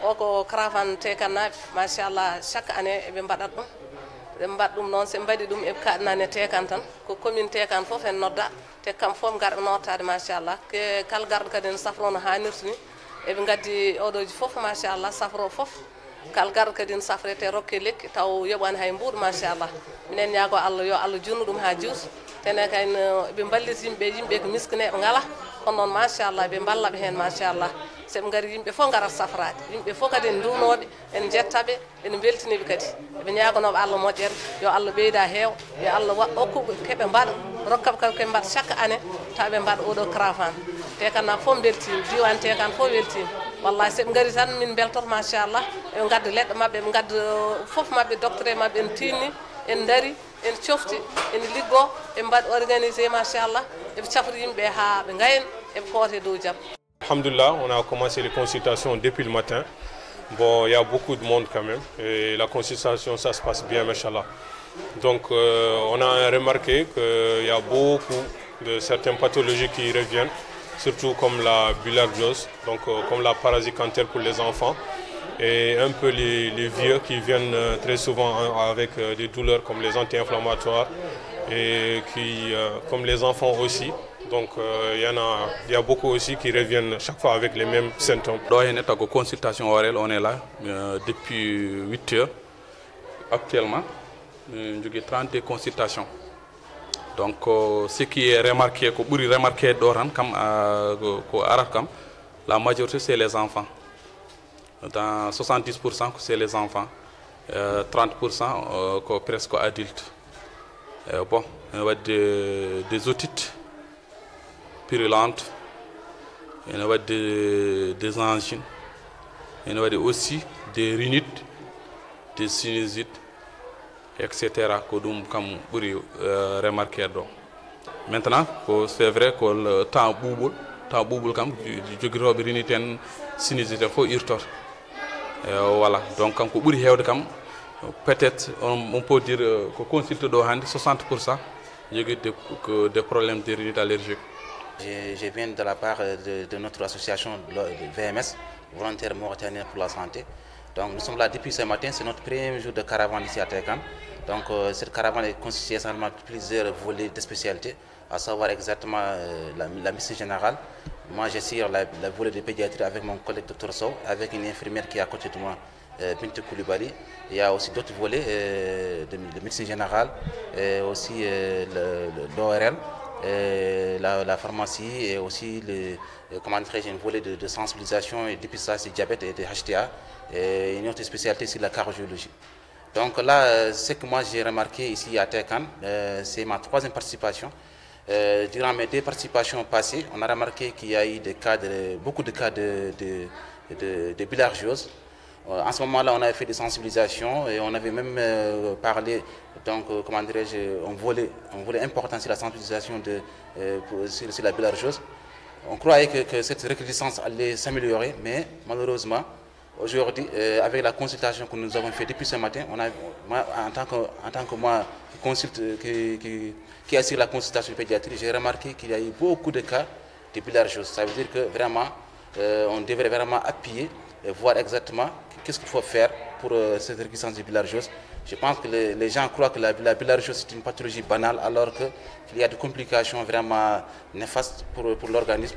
o ko caravane tekannaɓe machallah chaque année eɓe mbaɗat ɗum ɓe mbaɗ ɗum noon se mbaɗi ɗum eɓe kaɗnani tekan tan ko commune tekan fof en nodda te kam fof garɓe nottade machallah ke kala garɗo kadi en safro no hannirta ni eɓe gaddi oɗoji fof machallah safro fof kala garɗo kadi en safrete rokke lekki taw yoɓani hay mbuɗo machallah minen ñaago Allah yo Allah junnu ɗum ha juusa tene kayen ɓe ballit yimɓe ko miskineɓe ngala kono noon machallah ɓe ballaɓe hen machallah seɓe gari yimɓe fof garat safrade yimɓe fof kadi en duwnoɓe en jettaɓe en beltiniɓe kadi eɓe ñagonoɓe Allah moƴƴere yo Allah ɓeyda heew yo Allah hokkuɓe keɓe mbaɗa rokkaɓe kadi koɓe mbaɗa chaque année taw ɓe mbaɗa oɗo caravane te kanna fof beltima diwan te kan fof weltima wallahi seɓe gari tan min beltoto machallah eɓe gadda leɗɗe mabɓe eɓe gadda foof mabɓe docteur mabɓe en tinni en daari en cofti en liggo en mbaɗi organisé machallah eɓe cafri yimɓe ha ɓe gayen eɓe koote dow jaam. Alhamdulillah, on a commencé les consultations depuis le matin. Bon, il y a beaucoup de monde quand même et la consultation ça se passe bien, machallah. Donc on a remarqué qu'il y a beaucoup de certaines pathologies qui reviennent, surtout comme la bilharziose, donc comme la parasite-cancer pour les enfants, et un peu les vieux qui viennent très souvent avec des douleurs comme les anti-inflammatoires et qui, comme les enfants aussi. Donc il y a beaucoup aussi qui reviennent chaque fois avec les mêmes symptômes. Dans une consultation orale, on est là depuis 8 heures. Actuellement, nous avons 30 consultations. Donc ce qui est remarqué, la majorité c'est les enfants. Dans 70% c'est les enfants, 30% presque adultes. Bon, on va des otites purulentes, il y a des angines, il y a aussi des rhinites, des sinusites, etc. que nous avons remarqué. Maintenant, c'est vrai que le temps bouboule comme du rhinite et sinusite, il faut y retourner. Voilà, donc quand peut-être on peut dire que consulte 60%, il y a des problèmes de rhinite allergique. Je viens de la part de notre association de VMS, Volontaires Mauritaniens pour la Santé. Donc nous sommes là depuis ce matin, c'est notre premier jour de caravane ici à Tekan. Donc cette caravane est constituée essentiellement de plusieurs volets de spécialité, à savoir exactement la médecine générale. Moi j'assure la volet de pédiatrie avec mon collègue Dr Sow, avec une infirmière qui est à côté de moi, Binte Koulibaly. Il y a aussi d'autres volets de médecine générale, aussi l'ORL. La pharmacie et aussi un volet de sensibilisation et dépistage du diabète et de HTA et une autre spécialité c'est la cardiologie. Donc là, ce que moi j'ai remarqué ici à Tekan, c'est ma troisième participation. Durant mes 2 participations passées, on a remarqué qu'il y a eu beaucoup de cas de bilharziose. En ce moment-là, on avait fait des sensibilisations et on avait même parlé, donc, comment dirais-je, un volet important sur la sensibilisation sur la bilharziose. On croyait que cette recrudescence allait s'améliorer, mais malheureusement, aujourd'hui, avec la consultation que nous avons faite depuis ce matin, en tant que moi qui assure la consultation de pédiatrie, j'ai remarqué qu'il y a eu beaucoup de cas de bilharziose. Ça veut dire que vraiment, on devrait vraiment appuyer et voir exactement qu'est-ce qu'il faut faire pour cette recrudescence de bilharziose. Je pense que les gens croient que la bilharziose c'est une pathologie banale alors qu'il y a des complications vraiment néfastes pour l'organisme.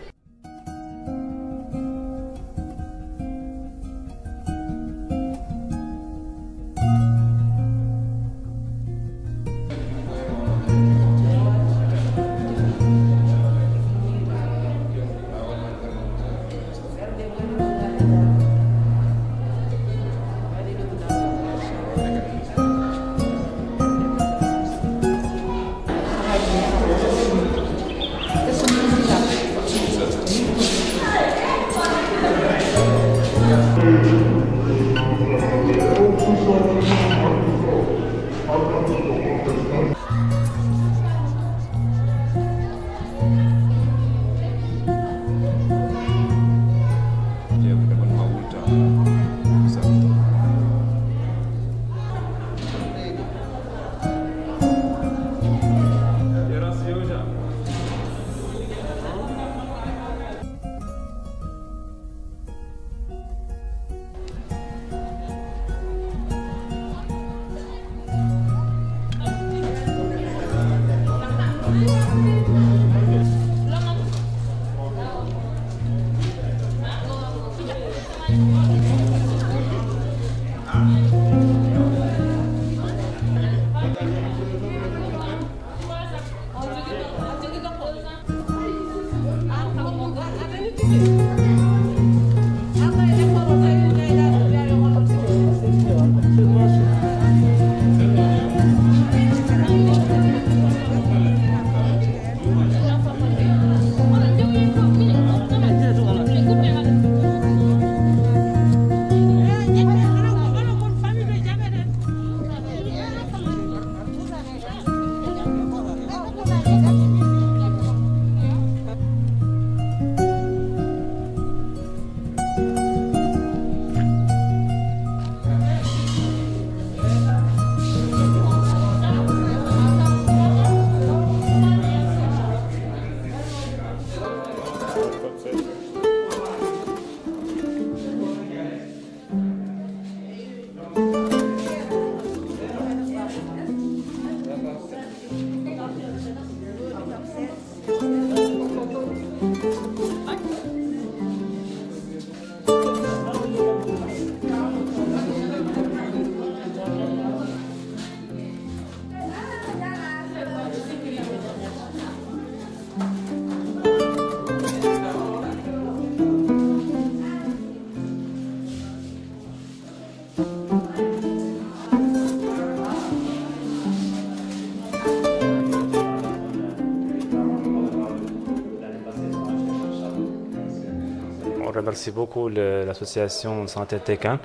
On remercie beaucoup l'association Santé Técan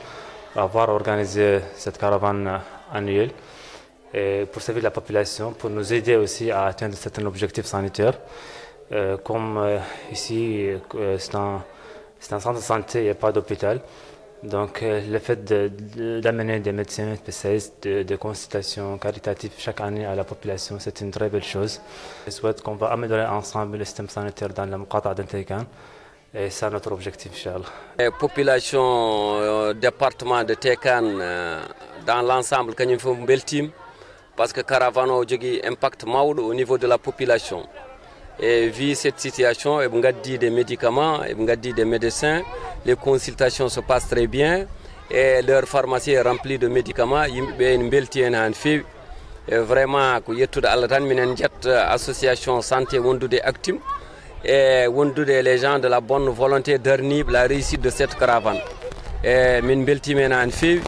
d'avoir organisé cette caravane annuelle et pour servir la population, pour nous aider aussi à atteindre certains objectifs sanitaires. Comme ici, c'est un centre de santé et pas d'hôpital. Donc le fait d'amener des médecins spécialistes, de consultations caritatives chaque année à la population, c'est une très belle chose. Je souhaite qu'on va améliorer ensemble le système sanitaire dans la Muqata' d'Técan. Et c'est notre objectif, Inch'Allah. La population département de Técan, dans l'ensemble, nous avons un bel team parce que Caravane a un impact au niveau de la population. Et vu cette situation, on a dit des médicaments, on a dit des médecins, les consultations se passent très bien et leur pharmacie est remplie de médicaments. Il y a une belle team en fait. Vraiment, il y a une association santé qui est active. Et les gens de la bonne volonté dernière la réussite de cette caravane. Et min beltimena an feewi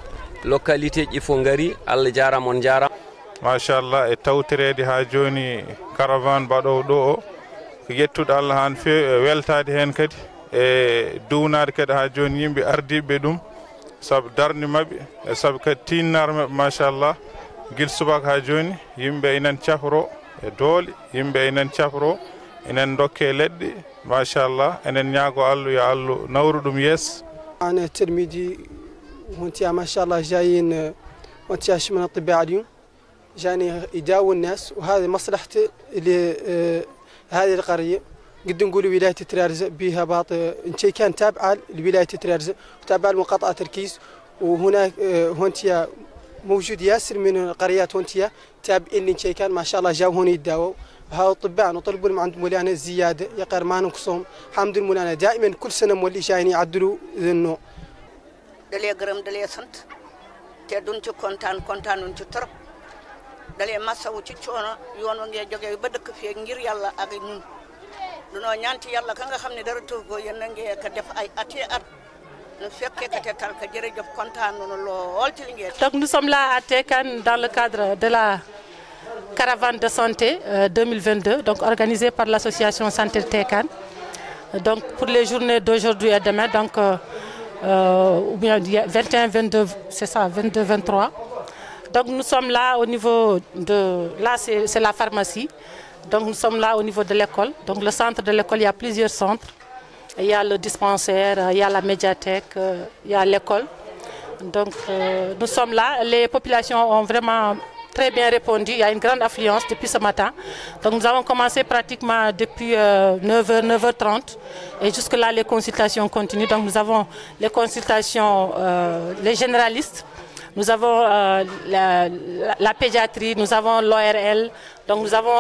localité Ifongari Allah jarama on jarama. Machallah e tawtirede ha joni caravane baɗowo ɗo o ko yettude Allah han feewi weltade hen kadi e duwnade kadi ha joni yimɓe ardiɓe ɗum saabu darde mabɓe e saabu kadi tinnar mabɓe machallah guil subaka ha joni yimɓe inen cafro e doole yimɓe inen cafro enen dokke leɗɗe machallah enen ñaago Allah yo Allah nawru ɗum yees. أنا تلميذي وانت ما شاء الله جايين وانت من الطبيعة اليوم جاني يداوي الناس وهذه مصلحة هذه القرية قد نقول ولاية ترارزة بها باط انت كان تابعة لولاية ترارزة وتابعة لمقاطعة تركيز وهناك هونتيا موجود ياسر من القريات هونتيا تابعين انت كان ما شاء الله جاوا هون يداووا هاو الطباع نطلبوا من عند مولانا زيادة يقر ما نقصهم حمد مولانا دائما كل سنة مولي جايين يعدلوا ذي النوع. دلي قرم دلي سنت تدون كونتان كونتان ونتو ترب دلي مسا وتشونا يوان وانجي جوجي بدك في غير يلا اك نون دونو ñanti yalla ka nga xamni dara to go yen nga ka def ay até at no fekke ka tetal ka jere jof kontaan no lol ci lingué. Donc nous sommes là à Técan dans le cadre de la caravane de santé 2022 donc organisée par l'association Santé Técan. Donc pour les journées d'aujourd'hui et demain donc ou bien 21 22 c'est ça 22 23. Donc nous sommes là au niveau de là c'est la pharmacie. Donc nous sommes là au niveau de l'école. Donc le centre de l'école, il y a plusieurs centres. Il y a le dispensaire, il y a la médiathèque, il y a l'école. Donc nous sommes là. Les populations ont vraiment très bien répondu. Il y a une grande affluence depuis ce matin. Donc nous avons commencé pratiquement depuis 9h, 9h30. Et jusque là, les consultations continuent. Donc nous avons les consultations, les généralistes. nous avons la pédiatrie, nous avons l'ORL, donc nous avons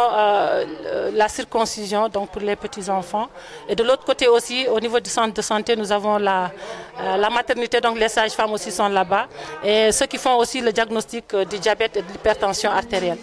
la circoncision donc pour les petits-enfants. Et de l'autre côté aussi, au niveau du centre de santé, nous avons la maternité, donc les sages-femmes aussi sont là-bas. Et ceux qui font aussi le diagnostic du diabète et de l'hypertension artérielle.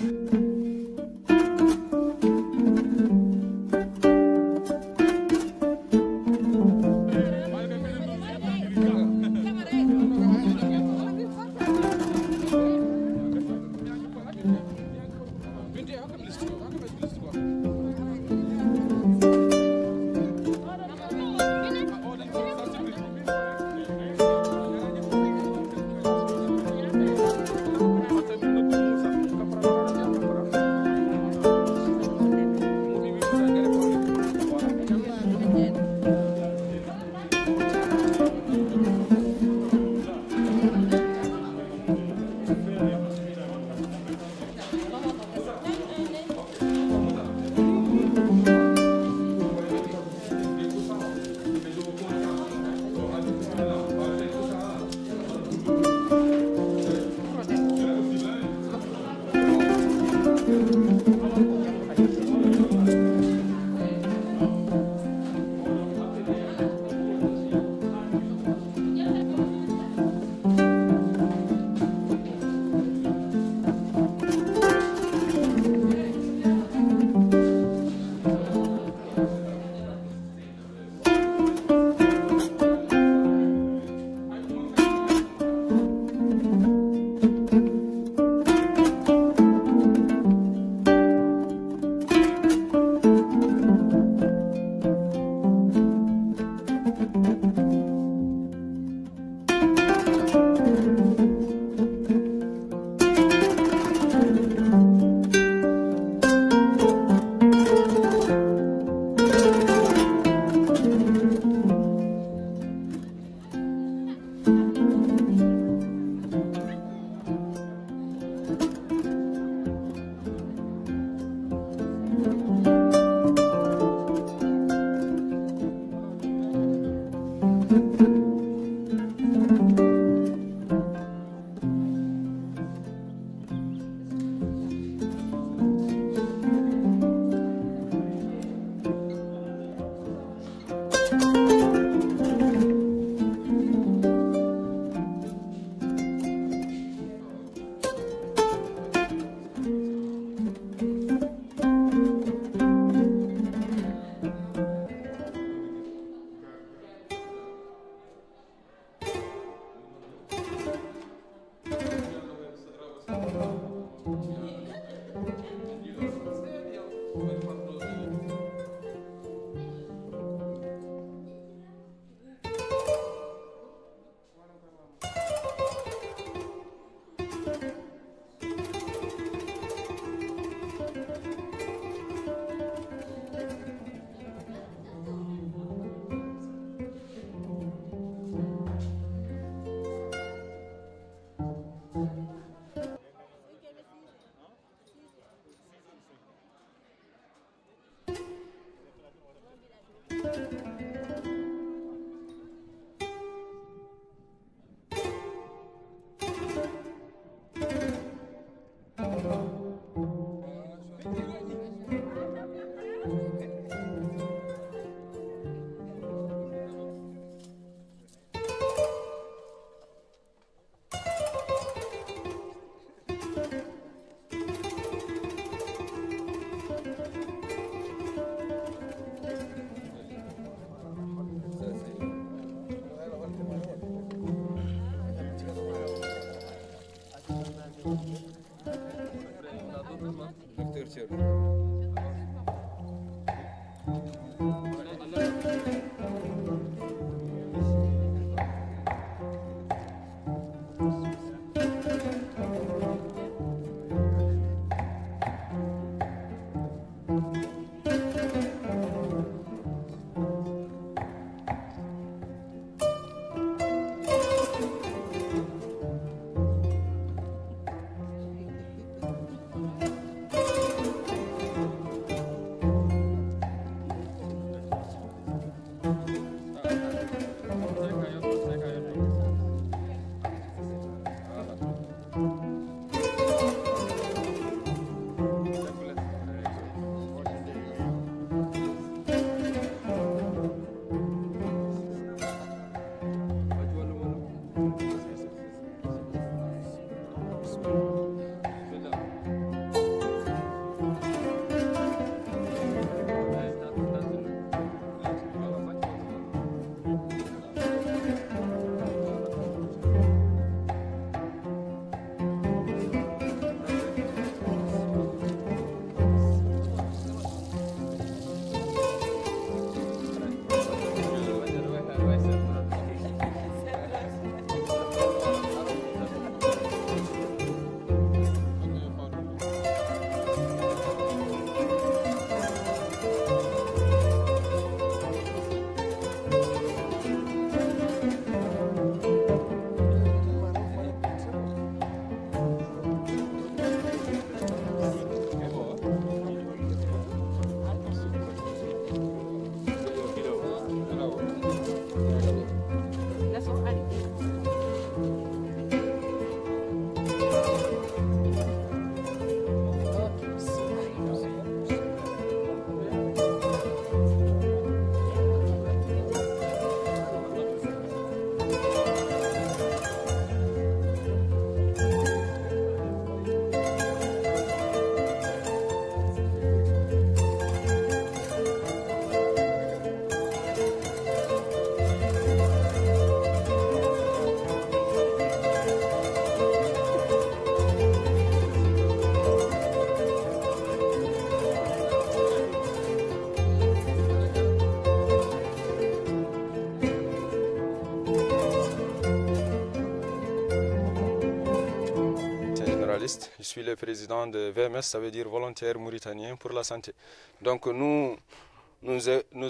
journaliste, je suis le président de VMS, ça veut dire Volontaires Mauritaniens pour la Santé. Donc nous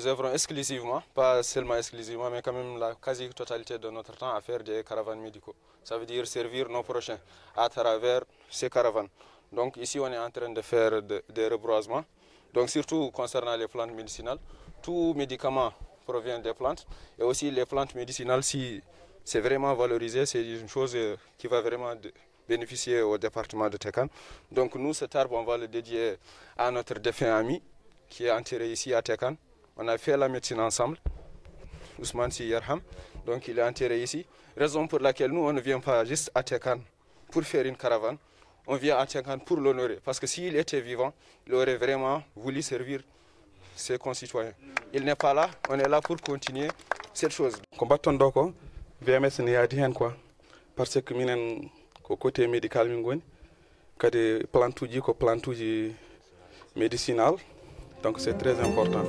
œuvrons exclusivement, pas seulement exclusivement, mais quand même la quasi-totalité de notre temps à faire des caravanes médicaux. Ça veut dire servir nos prochains à travers ces caravanes. Donc ici, on est en train de faire des reboisements. Donc surtout concernant les plantes médicinales, tout médicament provient des plantes. Et aussi les plantes médicinales, si c'est vraiment valorisé, c'est une chose qui va vraiment bénéficier au département de Tékane. Donc nous, cet arbre, on va le dédier à notre défunt ami, qui est enterré ici à Tékane. On a fait la médecine ensemble, Ousmane Sy Yarham, donc il est enterré ici. Raison pour laquelle nous, on ne vient pas juste à Tékane pour faire une caravane, on vient à Tékane pour l'honorer. Parce que s'il était vivant, il aurait vraiment voulu servir ses concitoyens. Il n'est pas là, on est là pour continuer cette chose. Combattant donc, VMS n'est pas dit quoi, parce que minen ko côté médical min goni, kadi plantuji ko plantuji médicinal. Donc c'est très important.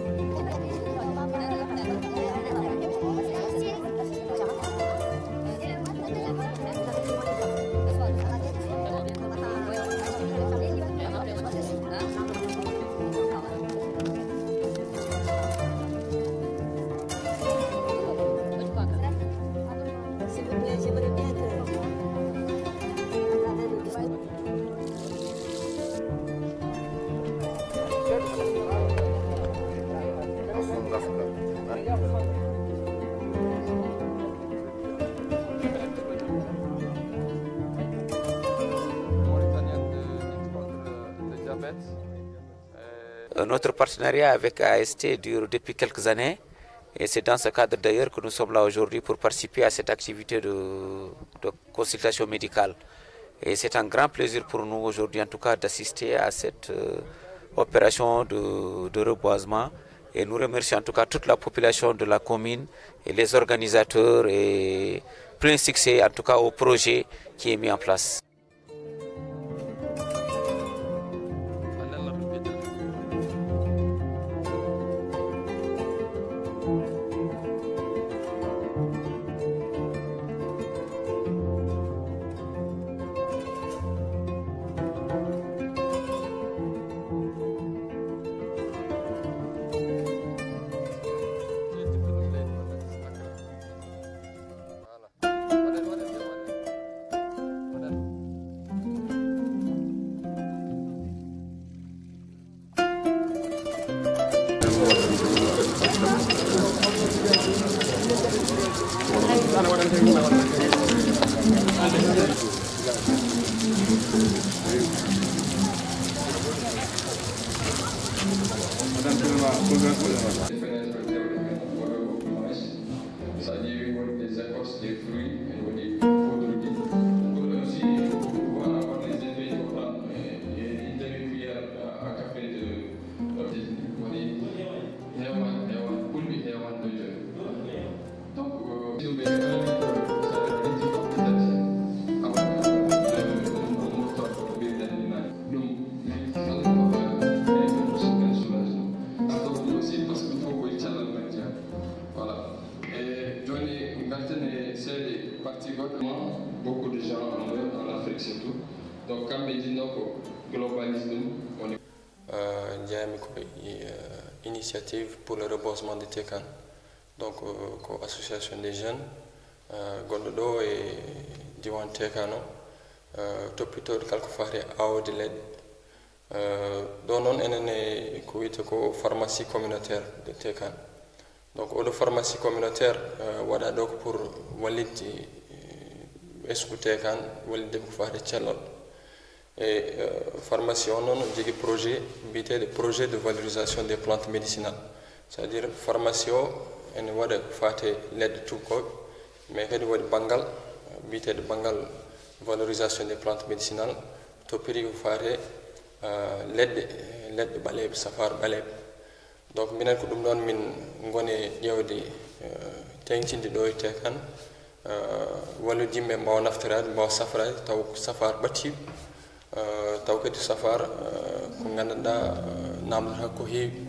Notre partenariat avec AST dure depuis quelques années et c'est dans ce cadre d'ailleurs que nous sommes là aujourd'hui pour participer à cette activité de consultation médicale. Et c'est un grand plaisir pour nous aujourd'hui en tout cas d'assister à cette opération de reboisement et nous remercions en tout cas toute la population de la commune et les organisateurs et plein succès en tout cas au projet qui est mis en place. Beaucoup de gens en Afrique surtout. Donc, quand on dit globalisme, on est. Initiative pour le reboisement de Tékane. Donc, association des jeunes, Gondodo et Diwan Tékano, Topito de Kalkofare Ao de l'aide. Donon enen ko pharmacie communautaire de Tékane. Donc, au pharmacie communautaire, wada donc pour waliti escouter kan walide ko faare cellal et pharmacie on non jigi projet bité de projet de valorisation des plantes médicinales, c'est-à-dire pharmacie en wada faate led tout ko mais kadi wadi bangal bité de bangal valorisation des plantes médicinales to piri ko faate led baleb safar baleb. Donc minen ko dum non min ngone yewde tencinde do Tékane wala dimbe mbaw naftirade mbaw safrade taw safar batti taw kadi safar ko gandanɗa namdata ko heewi.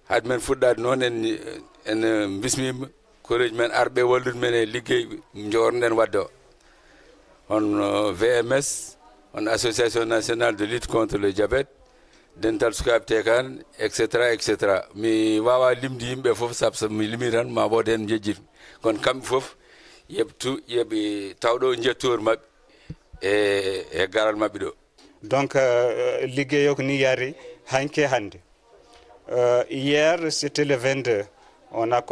had men fuɗɗade noon en bismima koreji men arɓe wallude men e liggey jornden wadde o on VMS on association nationale de lutte contre le diabète dental sukaɓe tekan etc. mi wawa limdi yimɓe fof sabu mi limi tan ma wode hen jejjit kono kamɓe fof yeɓe tawɗo jettor mabɓe e garal mabɓe ɗo. Donc ligguey ko ni yaari hanke hande. Hier c'était le 22, on a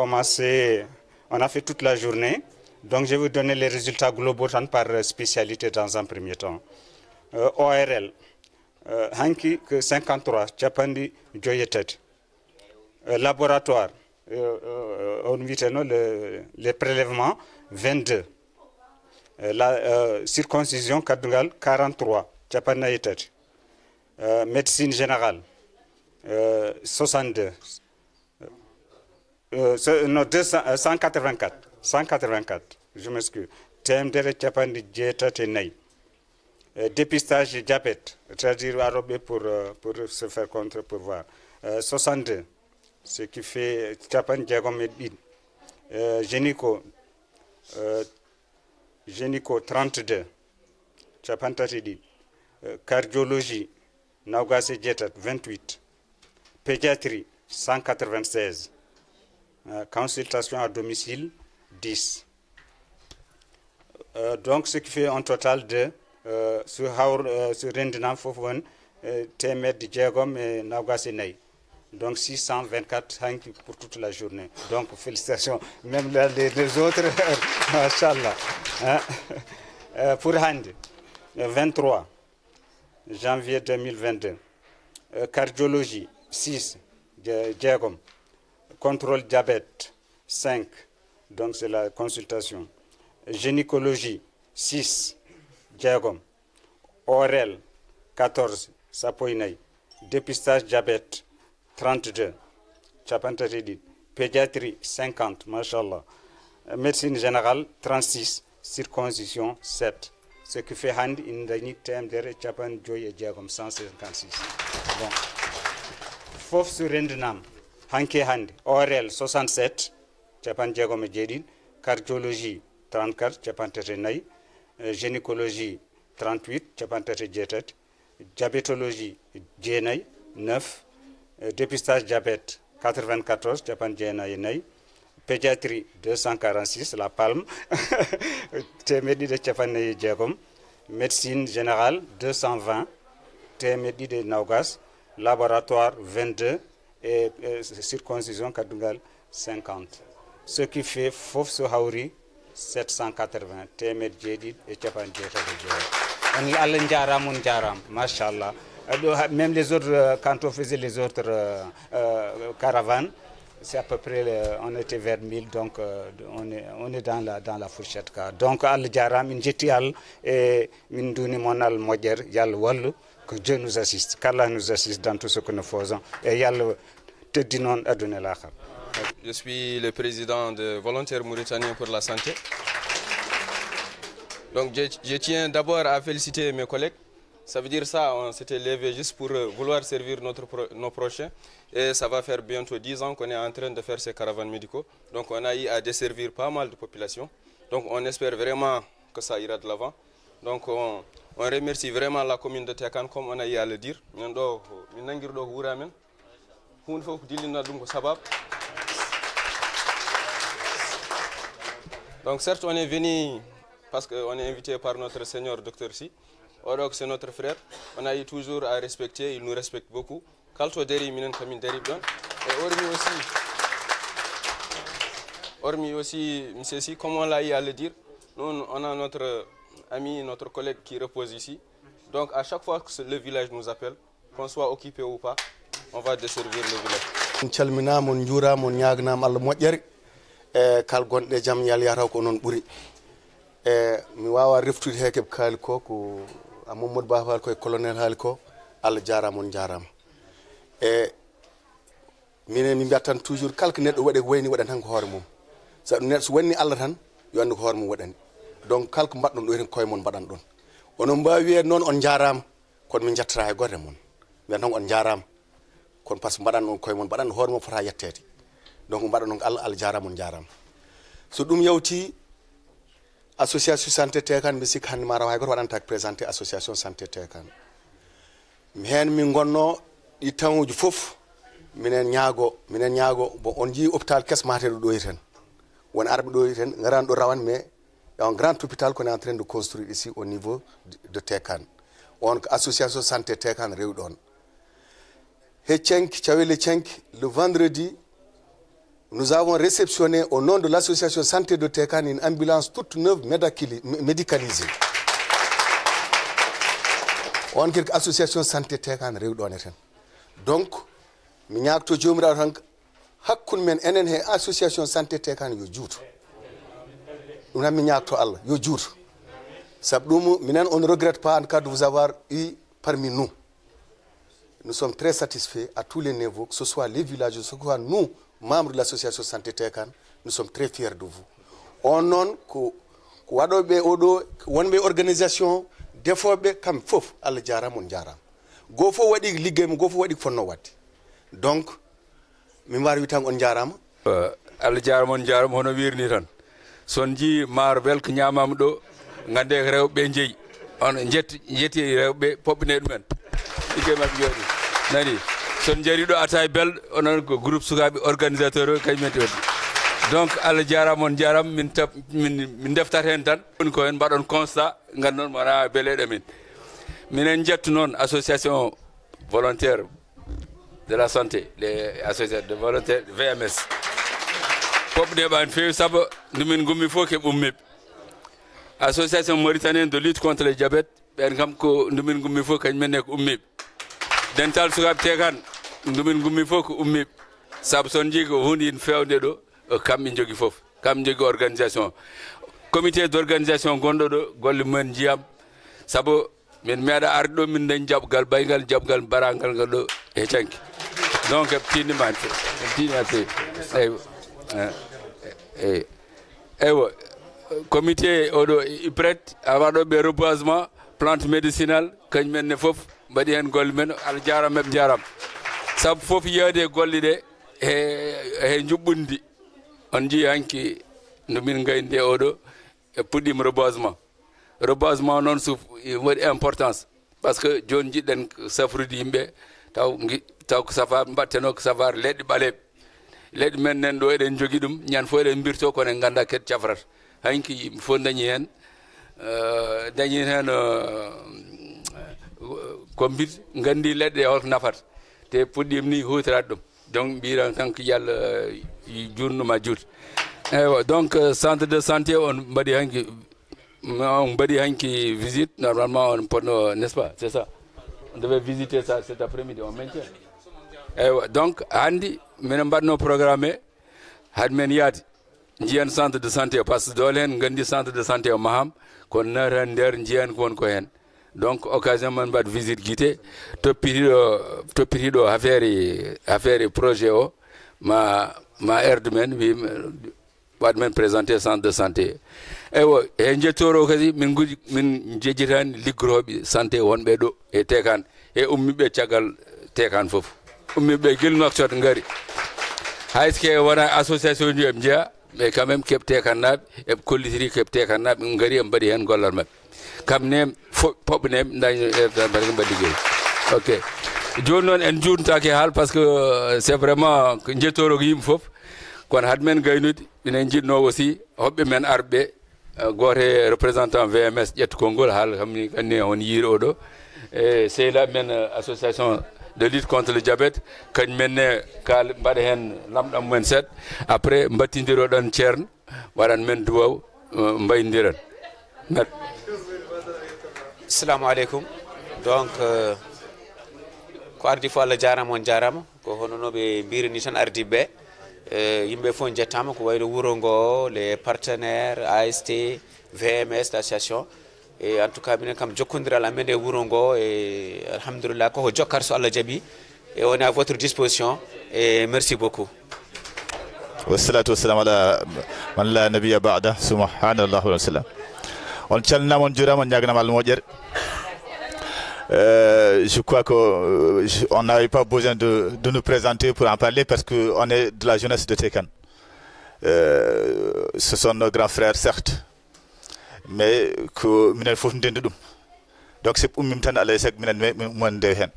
fait toute la journée. Donc je vais vous donner les résultats globaux par spécialité dans un premier temps. ORL hanki que 53 Chapandi Joyetet. Laboratoire on les prélèvements 22. La circoncision Kadungal 43 Chapanda Yetet. Médecine générale 62. Non, 184, je m'excuse. Temdere Chapandi Jetate Ney. Dépistage diabète, c'est-à-dire arrobé pour se faire contre-pouvoir. 62, ce qui fait Chapan Diagomedin. Génico 32, Chapan Tatidin. Cardiologie, Naugase Jetat 28. Pédiatrie 196. Consultation à domicile 10. Donc ce qui fait un total de sur Rendinam Fofon, Temed Diagom et Naugasenei. Donc 624 pour toute la journée. Donc félicitations, même les autres, Machallah. Pour Hand, 23 janvier 2022. Cardiologie 6, Diagom. Contrôle diabète 5, donc c'est la consultation. Gynécologie 6, Diagom. Orel 14, Sapoinei. Dépistage diabète 32, Chapantaridid. Pédiatrie 50, Machallah. Médecine générale 36, circoncision 7. Ce qui fait hand in the nick time de Chapan Joy et Diagom 156. Bon. Fof sur Rendinam. Hanke hand. Orel 67, Chapan Diagom et Jedin. Cardiologie 34, Chapan Terenai. Gynécologie 38, Chapantate Jetet. Diabétologie Jenai 9. Dépistage diabète 94, Chapan Jenai. Pédiatrie 246, La Palme. Témédi de Chapanay Diagom. Médecine générale 220. Témédi de Naugas. Laboratoire 22. Et circoncision Kadungal 50. Ce qui fait Fof Sohauri 780. Témédi Jedid et Chapan Jetat. Allen Jaram, Jaram, Mashallah. Même les autres, quand on faisait les autres caravanes, c'est à peu près, on était vers 1000, donc on est dans la fourchette. Donc, Al Jaram, Injetial et Mindouni Monal Modjer, Yal Wallu, que Dieu nous assiste, qu'Allah nous assiste dans tout ce que nous faisons. Et Yal te dinon à donner l'achar. Je suis le président de Volontaires Mauritaniens pour la Santé. Donc, je tiens d'abord à féliciter mes collègues. Ça veut dire ça, on s'était levé juste pour vouloir servir nos prochains. Et ça va faire bientôt 10 ans qu'on est en train de faire ces caravanes médicaux. Donc on a eu à desservir pas mal de populations. Donc on espère vraiment que ça ira de l'avant. Donc on remercie vraiment la commune de Tekan, comme on a eu à le dire. Donc certes on est venu parce qu'on est invité par notre Seigneur Dr Si. Orok c'est notre frère, on a eu toujours à respecter, il nous respecte beaucoup. Kalto deri minen kamin deri bien. Et hormis aussi, monsieur Si, comme on l'a eu à le dire, nous on a notre ami, notre collègue qui repose ici. Donc à chaque fois que le village nous appelle, qu'on soit occupé ou pas, on va desservir le village. Calmina mon jura mon ñagnam Allah moƴƴere e kal gonɗe jam yal yataw ko non ɓuri e mi wawa reftude he keɓe kaali ko Mamadou Ba haali ko e colonel haali ko Allah jarama on jarama e minen mi mbiyat tan toujours kala ko neɗɗo waɗi ko wayni waɗan tan ko hoore mum sabu neɗɗo so wanni Allah tan yo andi ko hoore mum waɗani donc kala ko mbaɗɗon ɗo hen koye mon mbaɗan ɗon onon mbawi wiide noon on jarama kono min jettata e golle mon mbiyan tan on jarama kono par ce que mbaɗan on koye mon mbaɗan hoore mon fota yettede donc mbaɗa noon Allah Allah jarama on jarama so ɗum yawti association santé tekan mi sikki hannde ma rawa hay goto waɗantake présenté association santé tekan hen min gonno ɗi tawuji fof minen ñaago bon on jii hôpital kes mateɗo ɗo ten won arɓe ɗo ten garani ɗo rawane mais un grand hôpital qu'on est en train de construire ici au niveau de Tekan on association santé Tekan rewɗi ɗon he cenki cawele cenki le vendredi nous avons réceptionné au nom de l'association santé de Tekan une ambulance toute neuve médicalisée on kirk association santé Tekan rewɗi ɗon ten donc mi ñaagto jomiraɗo tan hakkude men enen he association santé Tekan yo juuto ɗum tan mi ñaagto Allah yo juuto sabu ɗum minen on ne regrette pas en tout cas de vous avoir eu parmi nous nous sommes très satisfaits à tous les niveaux que ce soit les villages que ce soit nous membres de l'association santé Tekan nous sommes très fiers de vous on noon ko waɗoɓe oɗo wonɓe organisation defoɓe kamɓe fof Allah jarama on jarama goo fof waɗi liggey mo goo fof waɗi ko fonno wadde donc mi mbawi wi tan on jarama Allah jarama on jarama hono wirni tan son ji maaro belko ñamama ɗo gande ko rewɓe jeeyi on jetti rewɓe poɓɓine ɗumen liggey mabɓe jooɗi nani son jari ɗo ata belɗo onon ko groupe sukaɓe organisateur o kañumen waɗi donc Allah jarama on jarama min deftat hen tan woni ko hen mbaɗon constat gandon wona beleɗo min minen jettu noon association volontaire de la santé les associations de volontaires VMS poɓɗe ɓan fewi saabu ndumin gummi fof keɓe ummiɓe association mauritanienne de lutte contre le diabète ɓen kam ko ndumin gummi fof kañumenne ko ummiɓe dental sukaɓe Tekan ndumin gummi fof ko ummiɓe saabu son jii ko hunde yin fewde ɗo kamɓe jogui fof kamɓe jogui organisation comité d' organisation gonɗo ɗo golle mumen jiyam saabu min meeɗa arde ɗo min dañi jaɓgal baygal jaɓgal barangal ngal ɗo e canki donc eɓe tinima eɓe tinima fewi eywa comité oɗo IPRET awaɗoɓe reboisement plante médicinal kañumenne fof mbaɗi hen golle men Allah jarama eɓe jarama saabu fof yeyde golle ɗe e juɓɓundi on jii hanki no min gayndi oɗo e puɗɗima reboisement noon so waɗi importance par ce que joni jiɗɗen safrude yimɓe taw ko safar mbatteno ko safar leɗɗe ɓaleɓe leɗɗe men nen ɗo eɗen jogui ɗum ñan fof eɗen mbirto kono en ganda kadi cafrata hanki yimɓe fof dañi hen ko mbir gandi leɗɗe holko nafata te puɗɗima ni hutorade ɗum donc mbiran tan ko yalla jurnuma juuta eywa donc centre de santé on mbaɗi hanki visite normalement on ponno n'est-ce pas c'est ça on devait visiter ça cet après-midi on maintient eywa donc handi minen mbaɗno programme haade men yaade jiyan centre de santé par ce que dole hen gandi centre de santé o maham kono nata nder jiyan ko won ko hen donc occasion man mbaɗ visite guité toppitiɗo affaire projet o ma erde men wi waɗ men présenté centre de santé eywa e jettoro kadi min jejjitani liggoroɓe santé wonɓe ɗo e Tekan e ummiɓe caggal Tekan foof ummiɓe guel Nouakchott gaari hayske wona association ji eɓe jeeya mais quand même keɓe Tekan naɓe eɓe kollitiri keɓe Tekan naɓe gaari eɓe mbaɗi hen gollal mabɓe kam ne poɓɓeneɓe dañi mbaɗi ligguey ok joni noon en jurnitake haal par ce que c'est vraiment ko jettoro ko yimɓe foof kono haade men gaynude minen jiɗno aussi hoɓɓe men arɓe goto représentant VMS ƴetta konngol haala kamni kanni on yiiri oɗo e sehla men association de lutte contre le diabète kañumen ne kaal mbaɗa hen lamɗam mumen seeɗa après mbattodiroɗon ceerno waɗan men duwaw mbaynodiran assalamu aleykum donc ko ardi fof Allah jarama on jarama ko hono no ɓe mbirani tan ardiɓe yimɓe fof jettama ko wayno wuuro ngo les partenaires AST VMS l'association et en tout cas minen kam jokkodiral amen e wuuro ngo e alhamdulillah koko jokkata so Allah jaaɓi et on est à votre disposition et merci beaucoup wassalatu wassalamu ala man la nabiyya ba'da subhanallahu wa sallam on calminama on jurama on ñaganama Allah moƴƴere Je crois qu'on n'avait pas besoin de nous présenter pour en parler parce qu'on est de la jeunesse de Tekan. Ce sont nos grands frères, certes, mais que minen fof ndendu dum. Donc c'est pour tan ala sek minen mon de hen.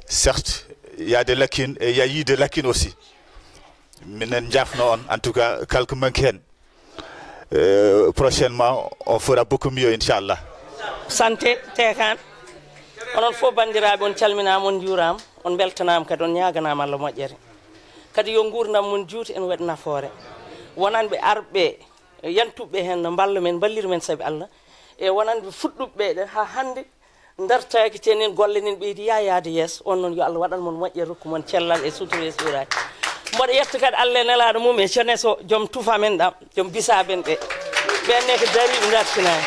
Certes, il y a des lacunes et il y a eu des lacunes aussi. Minen jafno on, en tout cas, quelques manquent. Prochainement, on fera beaucoup mieux, Inch'Allah. Santé Tekan. Onon fof bandiraɓe on calminama on juurama on beltanama kadi on ñaganama Allah moƴƴere kadi yo gurdam mon juuti en waɗi nafoore wonanɓe arɓe yantuɓe hen no balla men ballira men saabi Allah e wonanɓe fuɗɗuɓe ɗe ha hande dartaki tenen golle nen ɓeydi yaade yeeso on noon yo Allah waɗan mon moƴƴere rokku mon cellal e sutura e suuraji mboɗo yetta kadi Allah e nelaɗo mum e jeunesse o joom tufa men ɗam joom bisaɓen ɓe ɓenne ko dariɓe dartinani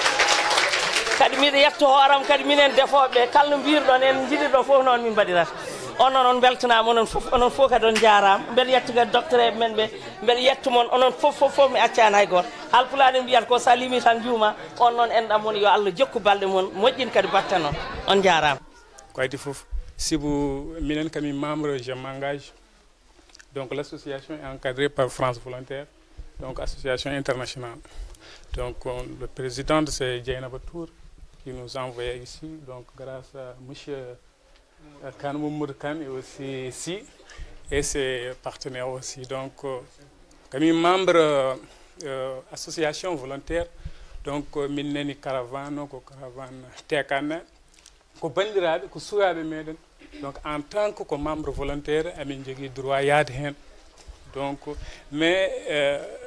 kadi miɗo yetto hooram kadi minen defoɓe kalno mbirɗon en jiɗiɗo fof noon min mbaɗirata on noon on beltanama onon fof kadi on jarama mbeɗa yetta kadi docteur eɓe men ɓe mbeɗa yettumon onon fof mi accani hay goto halpulaɗen mbiyata ko salimi tan juuma on noon enɗam mon yo Allah jokku balɗe mon moƴƴin kadi batta noon on jarama ko adi fof sibu minen kami membre je m'engage donc l'association est encadrée par France Volontaire donc association internationale donc le président de c'est Dieynaba Tour qui nous a envoyé ici, donc grâce à M. Khan Moumoud Khan et aussi Si, et ses partenaires aussi. Donc, comme membre association volontaire, donc, Mineni Caravane, Caravane Tekane, ko bandiraɓe ko suwaɓe meɗen donc en tant que membre volontaire amin jogui droit yaade hen donc mais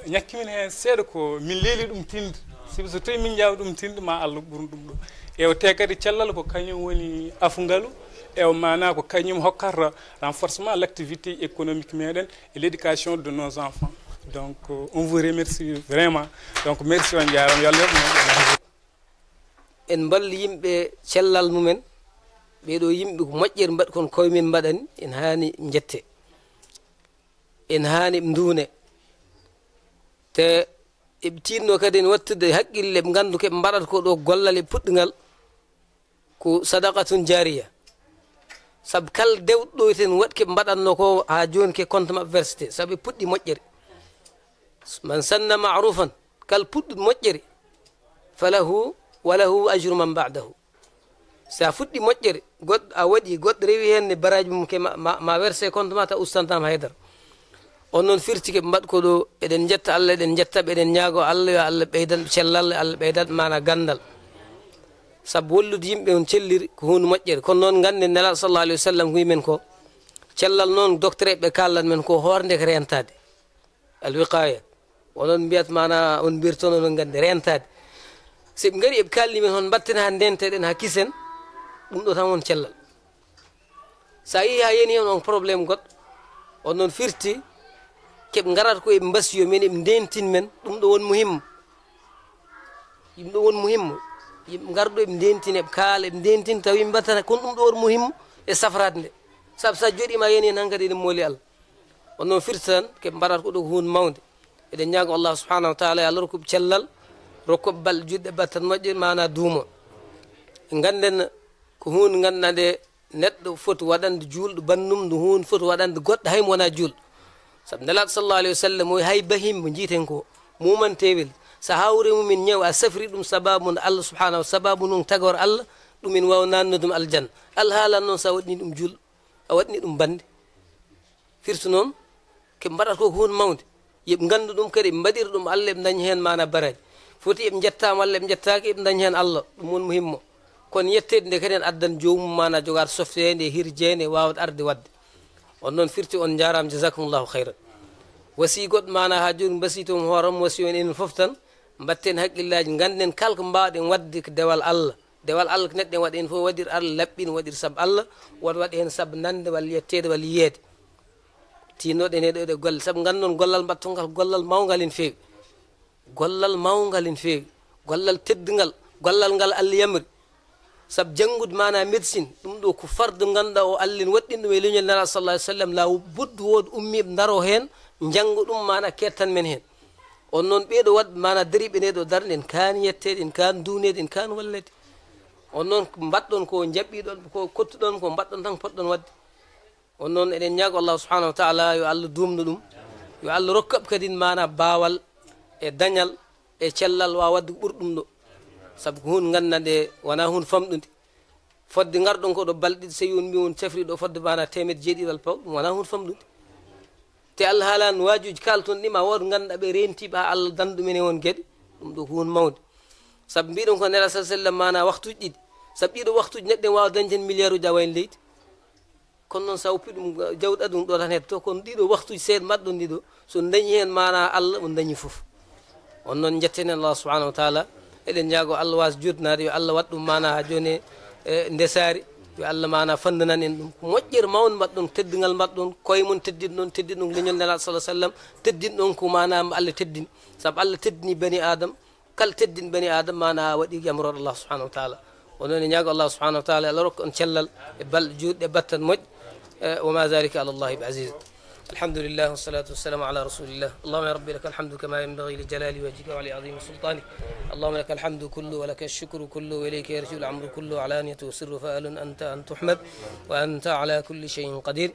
ñakkimin hen seeɗa ko min leeli ɗum tinde sibi so tawi min jawi ɗum tinde ma Allah ɓuurno ɗum ɗo ewa te kadi cellal ko kañum woni afungalu ewa mana ko kañum hokkata renforcement l' activité économique meɗen et l' éducation de nos enfants donc on vous remercie vraiment donc merci on jarama yo Allah heɓ en balli yimɓe cellal mumen ɓeɗo yimɓe ko moƴƴere mbaɗ kon koye min mbaɗani en hani jette en hani ɓe ndune te eɓe tinno kadi en wattude haqqille ɓe gandu koɓe mbaɗata ko ɗo gollal e puɗɗingal ko sadaqatun jariya saabu kala dewɗo ten waɗi koɓe mbaɗatno ko ha joni ke compte mabɓe versete saabu ɓe puɗɗi moƴƴere man sanna marufan kala puɗɗuɗo moƴƴere falahu walahu ajru man ba'dahu sa fuɗɗi moƴƴere goɗɗo a waɗi goɗɗo rewi henne baraji mum ke ma verse compte ma ta ustantama haydara on noon firti keɓe mbaɗ ko ɗo eɗen jetta Allah eɗen jettaɓe eɗen ñaago Allah yo Allah ɓeydan cellal Allah ɓeydan mana gandal saabu wallude yimɓe on celliri ko hunde moƴƴere kono noon ganden nelaɗo sallallahu alayhi wa sallam ko wimen ko cellal noon docteur ɓe kallan men ko horde ko rentade alwiqaya onon mbiyat mana on mbirtono non gande rentade soɓe gari eɓe kalli men hon batten ha ndenteɗen ha kisen ɗum ɗo tan won cellal sa yi ha yani hen on probléme goɗɗo on noon firti keɓe garata ko eɓe mbasiyo men eɓe ndentin men ɗum ɗo won muhimmo yimɗo won muhimmo yimɓe garɗo eɓe ndentin eɓe kaala eɓe ndentin tawi mbattata kono ɗum ɗo won muhimmo e safrade nde saabu sa joɗima yani hen hankkadi eɗen mooli Allah on noon firti tan keɓe mbaɗata ko ɗo ko hunde mawde eɗen ñaago Allah subhanahu wa taala yo Allah rokkuɓe cellal rokkoɓe balɗe juɗɗe battat moƴƴe mana duumo ganden ko hunde ganduɗa nde neɗɗo foti waɗande julɗo bandum nde hunde foti waɗande goɗɗo haymo wona julɗo saabu nelaɗo sallallahu alayhi wa sallam o hay bahim mo jiiten ko mumantewel so hawre mumen ñaw a safri ɗum sababu nde Allah subhanahu sababu noon tagore Allah ɗum en wawa nannudum aljanna Allah haalan noon sa waɗini ɗum julɗo a waɗini ɗum bande firti noon keɓe mbaɗata ko hunde mawde yeɓe gandu ɗum kadi ɓe mbaɗira ɗum Allah eɓe dañi hen mana baraji foti eɓe jettama walla eɓe jettaki eɓe dañi hen Allah ɗum woni muhimmo kono yettede nde kadi en addan jomum mana jogade softede hirjede wawde arde wadde on noon firti on jarama jasakumllahu hayran wasi goɗɗo mana ha joni mbasi toon hooram wasi on enen foof tan mbatten haqqillaji ganden kala ko mbawɗen wadde ko dewal Allah ko neɗɗo en waɗa hen fof waɗir Allah laɓɓin waɗir saabu Allah woto waɗa hen saabu nande walla yettede walla yiyede tinnoɗen heɗo ɗe golle saabu gandon gollal mbattongal gollal mawgal en fewi gollal mawgal en fewi gollal teddugal gollal ngal Allah yamri saabu janngude mana médecine ɗum ɗo ko farde ganduɗa o Allah en waɗɗin ɗum e leñol nelaɗo sallallahu alayhi wa sallam law buddu wood ummiɓe daro hen janggo ɗum mana kettan men hen on noon ɓeeɗo wadɓe mana dariɓe nde ɗo darde en kaani yettede en kaani dunede en kaani wallede on noon mbaɗɗon ko jaɓɓiɗon ko kottuɗon ko mbaɗɗon tan poɗɗon wadde on noon eɗen ñaago Allah subhanahu wa taala yo Allah dumno ɗum yo Allah rokkaɓe kadi mana baawal e dañal e cellal wawa wadde ɓurɗum ɗo saabu ko hunde gandande wona hunde famɗude fodde garɗon ko ɗo balɗe so tawi on mbi on cafri ɗo fodde mana temedde jeeɗiɗal paw ɗum wona hunde famɗude te Allah haalani wajuji kalton ɗi ma wood ganduɗa ɓe rentiɓe ha Allah danda ɗumen e on gueɗe ɗum ɗo ko hunde mawde saabu mbiɗon ko nela sa sallam mana waktuji ɗiɗi saabu ɗiɗo waktuji neɗɗo en wawa dañde hen milliard uji a wayno leydi kono noon sa woppi ɗum jawɗa ɗum ɗo tan hetto kono ɗiɗo waktuji seeɗa mbaɗɗon ɗiɗo so dañi hen mana Allah on dañi foof on noon jetten Allah subhanahu wa taala eɗen ñaago Allah wasa jurtinade yo Allah waɗ ɗum mana ha joni ndesari yo Allah mana fandanan en ɗum ko moƴƴere mawde mbaɗɗon teddugal mbaɗɗon koye mum teddin ɗon leñol nelaɗo sallah sallam teddin ɗon ko mana Allah teddini saabu Allah teddini bani adam kala teddini bani adam mana waɗi yamroɗo Allah subhanahu wa taala onon e ñaago Allah subhanahu wa taala Allah rokka on cellal e balɗe juutɗe battan moƴƴe وما ذلك على الله بعزيز الحمد لله والصلاة والسلام على رسول الله اللهم يا ربي لك الحمد كما ينبغي لجلال وجهك ولعظيم سلطانك اللهم لك الحمد كله ولك الشكر كله وإليك يرجع الأمر كله علانية وسر فآل أنت أن تحمد وأنت على كل شيء قدير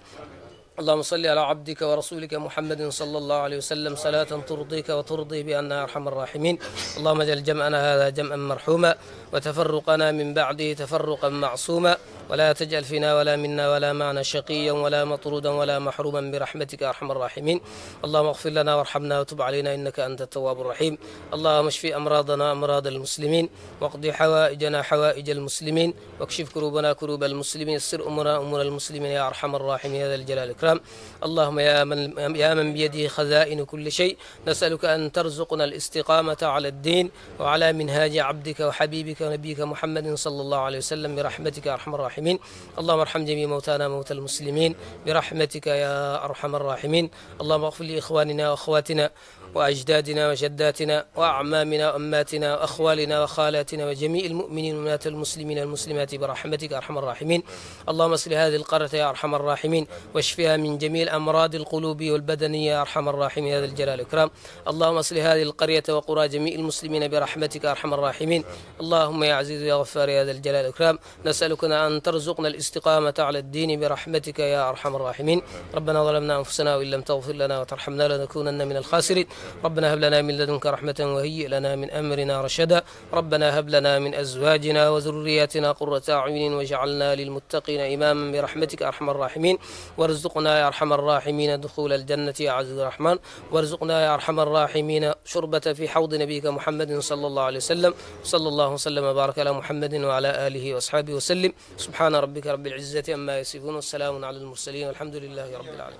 اللهم صل على عبدك ورسولك محمد صلى الله عليه وسلم صلاة ترضيك وترضي بأنها أرحم الراحمين اللهم اجعل جمعنا هذا جمعا مرحوما وتفرقنا من بعده تفرقا معصوما ولا تجعل فينا ولا منا ولا معنا شقيا ولا مطرودا ولا محروما برحمتك أرحم الراحمين اللهم اغفر لنا وارحمنا وتب علينا إنك أنت التواب الرحيم اللهم اشف أمراضنا أمراض المسلمين واقض حوائجنا حوائج المسلمين واكشف كروبنا كروب المسلمين يسر أمورنا أمور المسلمين يا أرحم الراحمين يا ذا الجلال والإكرام اللهم يا من بيده خزائن كل شيء نسألك أن ترزقنا الاستقامة على الدين وعلى منهاج عبدك وحبيبك ونبيك محمد صلى الله عليه وسلم برحمتك يا أرحم الراحمين اللهم ارحم جميع موتانا موتى المسلمين برحمتك يا أرحم الراحمين اللهم اغفر لإخواننا وأخواتنا وأجدادنا وجداتنا وأعمامنا وأماتنا وأخوالنا وخالاتنا وجميع المؤمنين والمؤمنات المسلمين والمسلمات برحمتك أرحم الراحمين اللهم اصلح هذه القرية يا أرحم الراحمين واشفها من جميع أمراض القلوب والبدنية يا أرحم الراحمين يا ذا الجلال والإكرام اللهم اصلح هذه القرية وقرى جميع المسلمين برحمتك أرحم الراحمين اللهم يا عزيز يا غفار يا ذا الجلال والإكرام نسألك أن ترزقنا الاستقامة على الدين برحمتك يا أرحم الراحمين ربنا ظلمنا أنفسنا وإن لم تغفر لنا وترحمنا لنكونن من الخاسرين ربنا هب لنا من لدنك رحمة وهيئ لنا من أمرنا رشدا ربنا هب لنا من أزواجنا وذرياتنا قرة أعين واجعلنا للمتقين إماما برحمتك أرحم الراحمين وارزقنا يا أرحم الراحمين دخول الجنة يا عزيز الرحمن وارزقنا يا أرحم الراحمين شربة في حوض نبيك محمد صلى الله عليه وسلم صلى الله وسلم وبارك على محمد وعلى آله وأصحابه وسلم سبحان ربك رب العزة عما يصفون والسلام على المرسلين والحمد لله رب العالمين.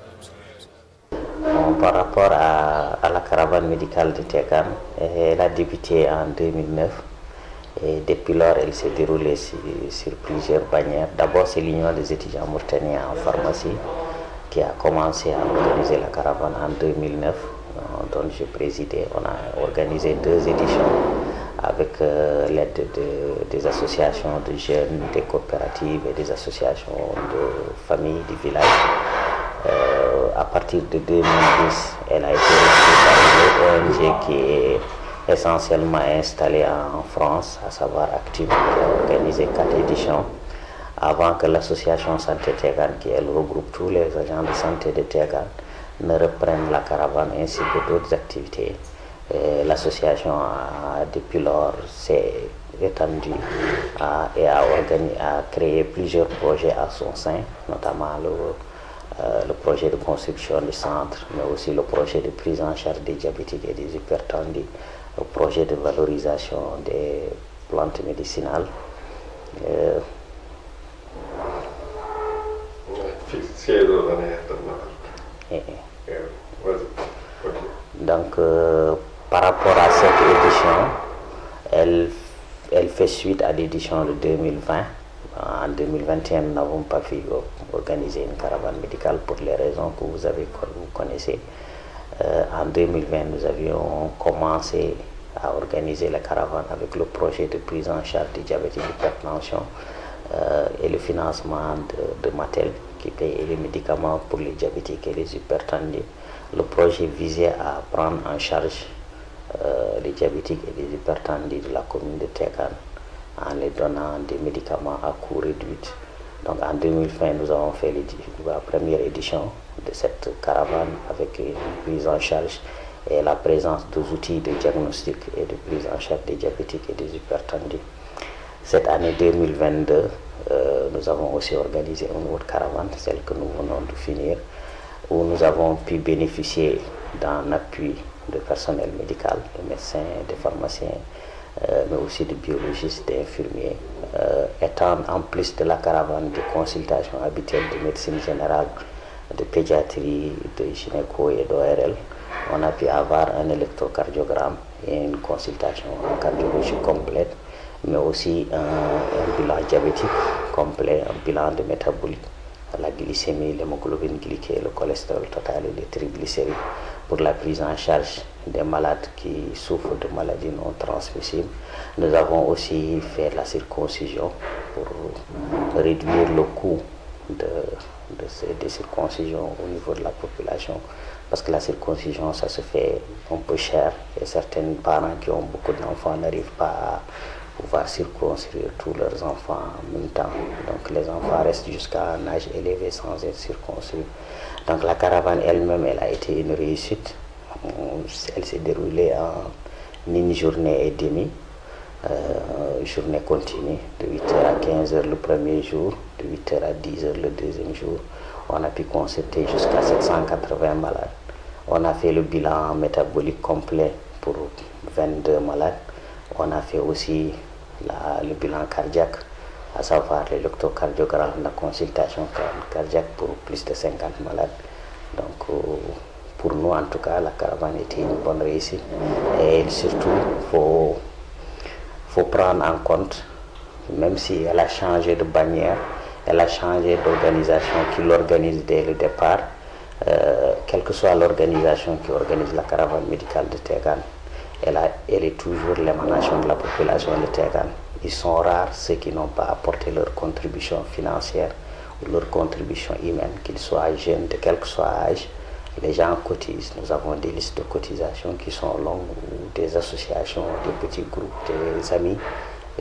Par rapport à la caravane médicale de Tekan, elle a débuté en 2009 et depuis lors elle s'est déroulée sur plusieurs bannières. D'abord c'est l'Union des étudiants mauritaniens en pharmacie qui a commencé à organiser la caravane en 2009 dont je présidais. On a organisé 2 éditions avec l'aide des associations de jeunes, des coopératives et des associations de familles du village. À partir de 2010, elle a été reçue par une ONG qui est essentiellement installée en France, à savoir Active, qui a organisé 4 éditions avant que l'association Santé Tekan, qui elle regroupe tous les agents de santé de Tekan, ne reprenne la caravane ainsi que d'autres activités. L'association depuis lors s'est étendue et a créé plusieurs projets à son sein, notamment le projet de construction du centre, mais aussi le projet de prise en charge des diabétiques et des hypertendus, le projet de valorisation des plantes médicinales. Donc, par rapport à cette édition, elle fait suite à l'édition de 2020. En 2021, nous n'avons pas pu organiser une caravane médicale pour les raisons que vous connaissez. En 2020, nous avions commencé à organiser la caravane avec le projet de prise en charge du diabète et de l'hypertension et le financement de Mattel qui paye les médicaments pour les diabétiques et les hypertendus. Le projet visait à prendre en charge les diabétiques et les hypertendus de la commune de Tekan en les donnant des médicaments à coût réduit. Donc en 2020, nous avons fait la première édition de cette caravane avec une prise en charge et la présence d'outils de diagnostic et de prise en charge des diabétiques et des hypertendus. Cette année 2022, nous avons aussi organisé une autre caravane, celle que nous venons de finir, où nous avons pu bénéficier d'un appui de personnel médical, de médecins, de pharmaciens, mais aussi de biologistes, d'infirmiers, étant en plus de la caravane de consultations habituelles de médecine générale, de pédiatrie, de gynéco et d'ORL. On a pu avoir un électrocardiogramme et une consultation en cardiologie complète, mais aussi un bilan diabétique complet, un bilan de métabolique, la glycémie, l'hémoglobine glyquée, le cholestérol total et les triglycérides, pour la prise en charge des malades qui souffrent de maladies non transmissibles. Nous avons aussi fait la circoncision pour réduire le coût des circoncisions au niveau de la population, parce que la circoncision, ça se fait un peu cher et certains parents qui ont beaucoup d'enfants n'arrivent pas à pouvoir circoncire tous leurs enfants en même temps. Donc les enfants restent jusqu'à un âge élevé sans être circoncis. Donc la caravane elle-même, elle a été une réussite. Elle s'est déroulée en une journée et demie, journée continue, de 8h à 15h le premier jour, de 8h à 10h le deuxième jour. On a pu consulter jusqu'à 780 malades. On a fait le bilan métabolique complet pour 22 malades. On a fait aussi le bilan cardiaque, à savoir l'électrocardiogramme, la consultation cardiaque pour plus de 50 malades. Donc pour nous en tout cas, la caravane était une bonne réussite. Et surtout, faut prendre en compte, même si elle a changé de bannière, elle a changé d'organisation qui l'organise dès le départ, quelle que soit l'organisation qui organise la caravane médicale de Tegan, elle est toujours l'émanation de la population de Tegan. Ils sont rares ceux qui n'ont pas apporté leur contribution financière ou leur contribution humaine, qu'ils soient jeunes, de quel que soit âge. Les gens cotisent. Nous avons des listes de cotisation qui sont longues, où des associations, des petits groupes, des amis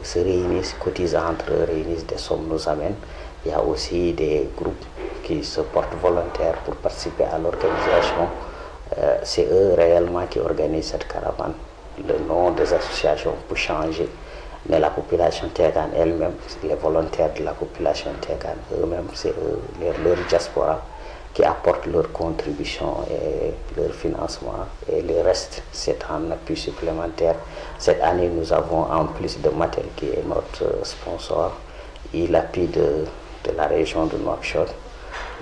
se réunissent, cotisent entre eux, réunissent des sommes, nous amènent. Il y a aussi des groupes qui se portent volontaires pour participer à l'organisation. C'est eux réellement qui organisent cette caravane. Le nom des associations peut changer, mais la population Tegan elle-même, les volontaires de la population Tegan eux-mêmes, c'est eux, leur diaspora, qui apportent leur contribution et leur financement, et le reste, c'est un appui supplémentaire. Cette année, nous avons, en plus de Mattel, qui est notre sponsor, et l'appui de la région de Nouakchott.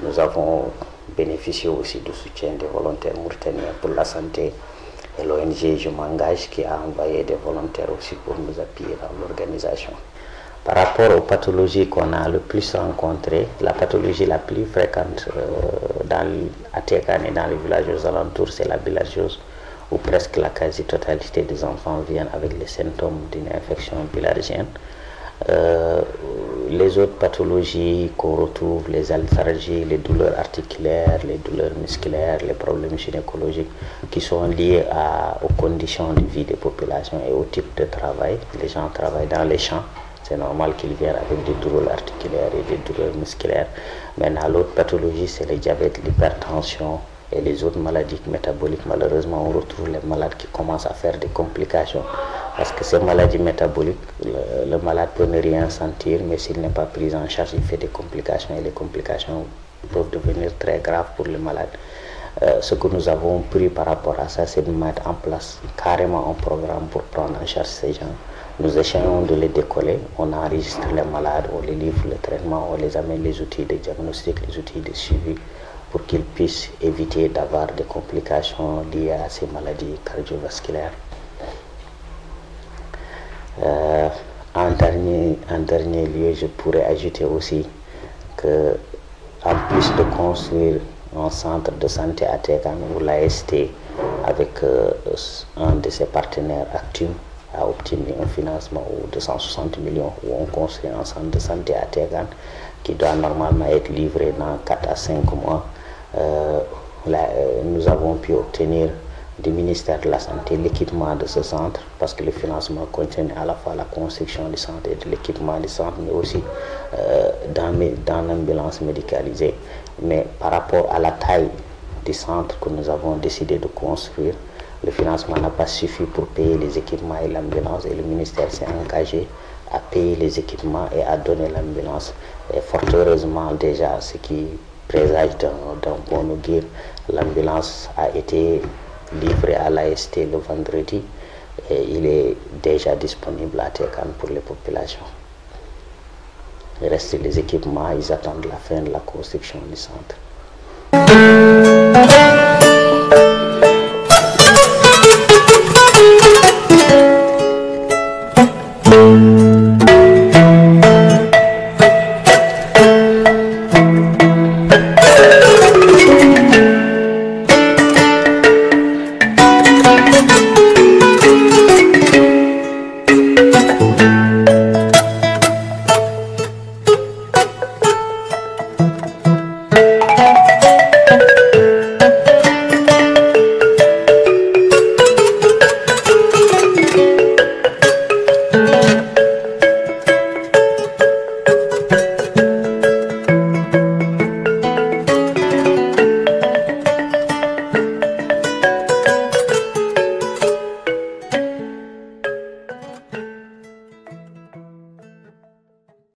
Nous avons bénéficié aussi du soutien des volontaires mauritaniens pour la santé, et l'ONG Je m'engage, qui a envoyé des volontaires aussi pour nous appuyer dans l'organisation. Par rapport aux pathologies qu'on a le plus rencontrées, la pathologie la plus fréquente à Tegan et dans les villages aux alentours, c'est la bilharziose, où presque la quasi-totalité des enfants viennent avec les symptômes d'une infection bilharzienne. Les autres pathologies qu'on retrouve, les alphalgies, les douleurs articulaires, les douleurs musculaires, les problèmes gynécologiques qui sont liés aux conditions de vie des populations et au type de travail. Les gens travaillent dans les champs. C'est normal qu'ils viennent avec des douleurs articulaires et des douleurs musculaires. Maintenant, l'autre pathologie, c'est le diabète, l'hypertension et les autres maladies métaboliques. Malheureusement, on retrouve les malades qui commencent à faire des complications. Parce que ces maladies métaboliques, le malade peut ne rien sentir, mais s'il n'est pas pris en charge, il fait des complications. Et les complications peuvent devenir très graves pour le malade. Ce que nous avons pris par rapport à ça, c'est de mettre en place carrément un programme pour prendre en charge ces gens. Nous essayons de les décoller, on enregistre les malades, on les livre le traitement, on les amène les outils de diagnostic, les outils de suivi, pour qu'ils puissent éviter d'avoir des complications liées à ces maladies cardiovasculaires. En dernier lieu, je pourrais ajouter aussi que, en plus de construire un centre de santé à Tegan, où l'AST, avec un de ses partenaires Actum, a obtenu un financement de 260 millions, où on construit un centre de santé à Tegan qui doit normalement être livré dans 4 à 5 mois. Nous avons pu obtenir du ministère de la Santé l'équipement de ce centre, parce que le financement contient à la fois la construction du centre et de l'équipement du centre, mais aussi dans l'ambulance médicalisée. Mais par rapport à la taille du centre que nous avons décidé de construire, le financement n'a pas suffi pour payer les équipements et l'ambulance, et le ministère s'est engagé à payer les équipements et à donner l'ambulance. Et fort heureusement, déjà, ce qui présage d'un bon augure, l'ambulance a été livré à l'AST le vendredi et il est déjà disponible à Tekan pour les populations. Il reste les équipements, ils attendent la fin de la construction du centre.